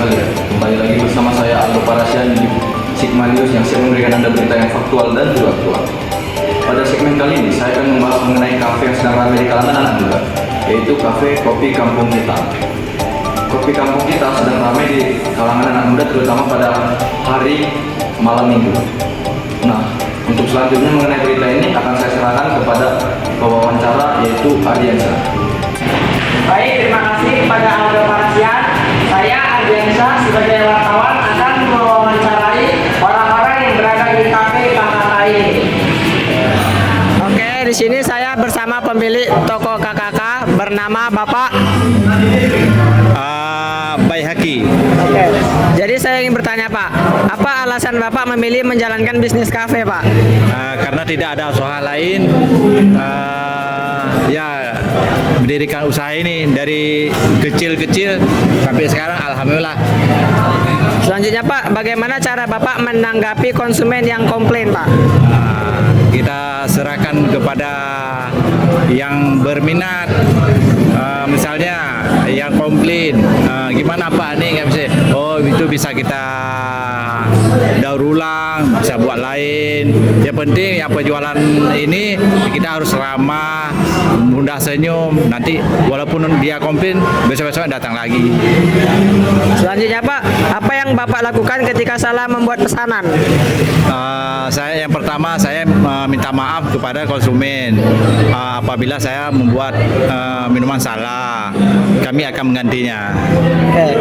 sekalian, kembali lagi bersama saya Aldo Parasian di Sigma News yang siap memberikan Anda berita yang faktual dan juga aktual. Pada segmen kali ini saya akan membahas mengenai kafe yang sedang ramai di kalangan anak muda, yaitu kafe Kopi Kampung Kita. Kopi Kampung Kita sedang ramai di kalangan anak muda terutama pada hari malam minggu. Nah, untuk selanjutnya mengenai berita ini akan saya serahkan kepada pewawancara yaitu Ardiansa. Baik, terima kasih kepada Aldo Parasian. Saya Ardiansa sebagai wartawan akan mewawancarai orang-orang yang berada di kafe KKK ini. Oke, di sini saya bersama pemilik toko KKK bernama Bapak Baihaki. Oke. Jadi saya ingin bertanya Pak, apa alasan Bapak memilih menjalankan bisnis kafe Pak? Karena tidak ada usaha lain, mendirikan usaha ini dari kecil-kecil sampai sekarang alhamdulillah. Selanjutnya Pak, bagaimana cara Bapak menanggapi konsumen yang komplain Pak? Kita serahkan kepada yang berminat, misalnya yang komplain, gimana Pak nih nggak bisa, itu bisa kita daur ulang, bisa buat lain. Yang penting yang penjualan ini kita harus ramah, mudah senyum. Nanti walaupun dia komplain, besok-besok datang lagi. Selanjutnya Pak, apa yang Bapak lakukan ketika salah membuat pesanan? Saya yang pertama saya minta maaf kepada konsumen apabila saya membuat minuman salah, kami akan menggantinya. Oke.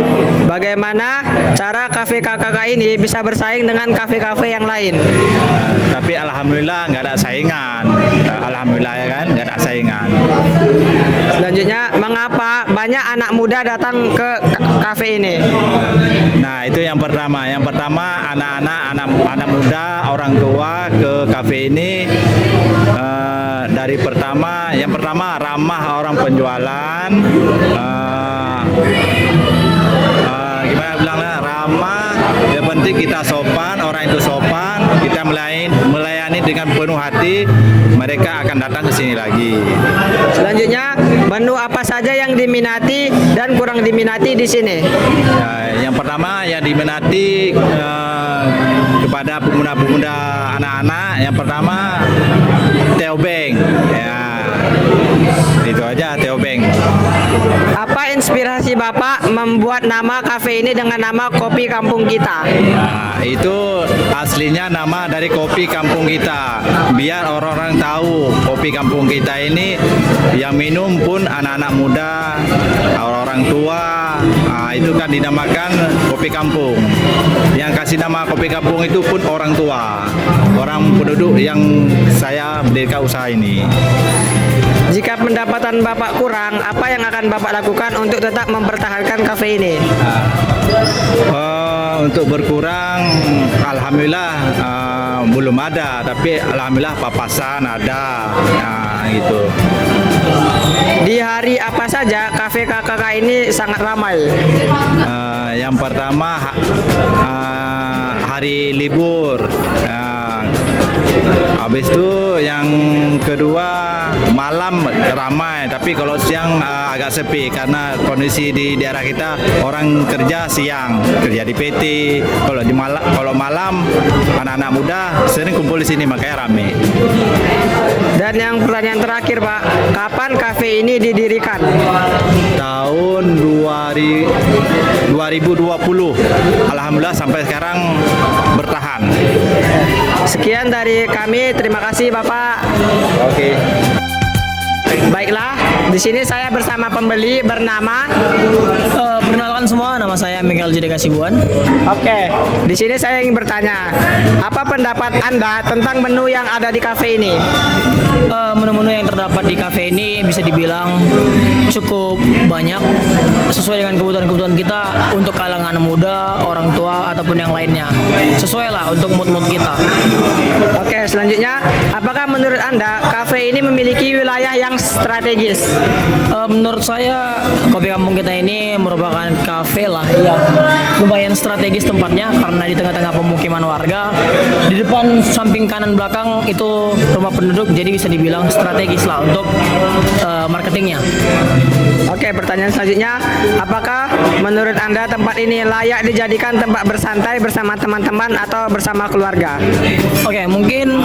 Bagaimana cara kafe KKK ini bisa bersaing dengan kafe-kafe yang lain? Tapi alhamdulillah nggak ada saingan. Alhamdulillah ya kan, nggak ada saingan. Selanjutnya, mengapa banyak anak muda datang ke kafe ini? Nah, itu yang pertama. Yang pertama anak muda, orang tua ke kafe ini yang pertama ramah orang penjualan. Gimana bilangnya, ramah. Yang penting kita sopan, orang itu sopan, kita melayani dengan penuh hati, mereka akan datang ke sini lagi. Selanjutnya, menu apa saja yang diminati dan kurang diminati di sini? Yang pertama yang diminati kepada pemuda-pemuda anak-anak, yang pertama teobeng. Ya, itu aja teobeng. Apa inspirasi Bapak membuat nama kafe ini dengan nama Kopi Kampung Kita? Nah, itu aslinya nama dari Kopi Kampung Kita. Biar orang-orang tahu kopi kampung kita ini yang minum pun anak-anak muda, orang tua. Itu kan dinamakan kopi kampung. Yang kasih nama kopi kampung itu pun orang tua, orang penduduk yang saya mendirikan usaha ini. Jika pendapatan Bapak kurang, apa yang akan Bapak lakukan untuk tetap mempertahankan kafe ini? Untuk berkurang, alhamdulillah belum ada, tapi alhamdulillah papasan ada, gitu. Di hari apa saja kafe KKK ini sangat ramai? Yang pertama hari libur. Habis itu yang kedua malam ramai, tapi kalau siang agak sepi karena kondisi di daerah kita orang kerja siang, kerja di PT. Kalau malam anak-anak muda sering kumpul di sini, makanya ramai. Dan yang pertanyaan terakhir Pak, kapan kafe ini didirikan? Tahun 2020. Alhamdulillah sampai sekarang bertahan. Sekian dari kami, terima kasih Bapak. Oke. Baiklah, di sini saya bersama pembeli bernama Perkenalkan semua, nama saya Miguel Judika Sibuan. Oke, di sini saya ingin bertanya, apa pendapat Anda tentang menu yang ada di kafe ini? Menu-menu yang terdapat di kafe ini bisa dibilang cukup banyak, sesuai dengan kebutuhan-kebutuhan kita untuk kalangan muda, orang tua, ataupun yang lainnya. Sesuai lah untuk mood-mood kita. Oke, selanjutnya, apakah menurut Anda kafe ini memiliki wilayah yang strategis? Menurut saya, Kopi Kampung Kita ini merupakan kafe lah yang lumayan strategis tempatnya karena di tengah-tengah pemukiman warga. Di depan, samping, kanan, belakang itu rumah penduduk, jadi bisa dibilang strategis lah untuk marketingnya. Oke, pertanyaan selanjutnya, apakah menurut Anda tempat ini layak dijadikan tempat bersantai bersama teman-teman atau bersama keluarga? Oke, mungkin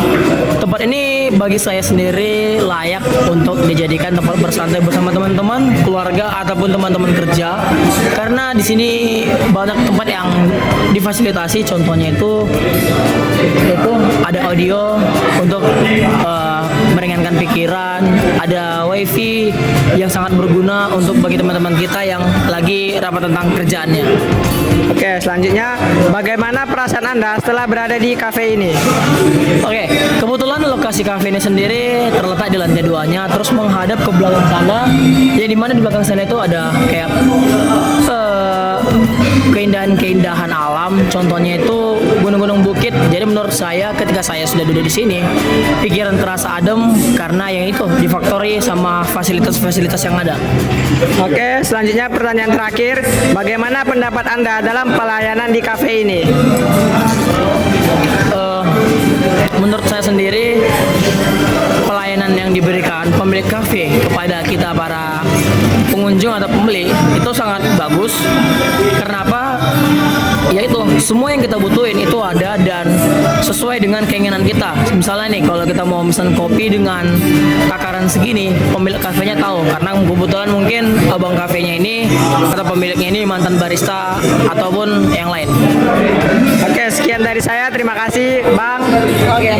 tempat ini bagi saya sendiri layak untuk dijadikan tempat bersantai bersama teman-teman, keluarga ataupun teman-teman kerja. Karena di sini banyak tempat yang difasilitasi, contohnya itu ada audio untuk meringankan pikiran, ada wifi yang sangat berguna untuk bagi teman-teman kita yang lagi rapat tentang kerjaannya. Oke, selanjutnya, bagaimana perasaan Anda setelah berada di kafe ini? Oke, kebetulan lokasi kafe ini sendiri terletak di lantai 2-nya, terus menghadap ke belakang sana, yang dimana di belakang sana itu ada kayak keindahan-keindahan alam, contohnya itu gunung-gunung bukit. Jadi menurut saya ketika saya sudah duduk di sini, pikiran terasa adem karena yang itu difaktori sama fasilitas-fasilitas yang ada. Oke, selanjutnya pertanyaan terakhir, bagaimana pendapat Anda dalam pelayanan di kafe ini? Menurut saya sendiri, pelayanan yang diberikan pemilik kafe kepada kita para pengunjung atau pembeli itu sangat bagus. Karena apa? Yaitu semua yang kita butuhin itu ada dan sesuai dengan keinginan kita. Misalnya nih, kalau kita mau pesan kopi dengan takaran segini, pemilik kafenya tahu karena kebetulan mungkin abang kafenya ini atau pemiliknya ini mantan barista ataupun yang lain. Oke, sekian dari saya. Terima kasih, Bang. Oke.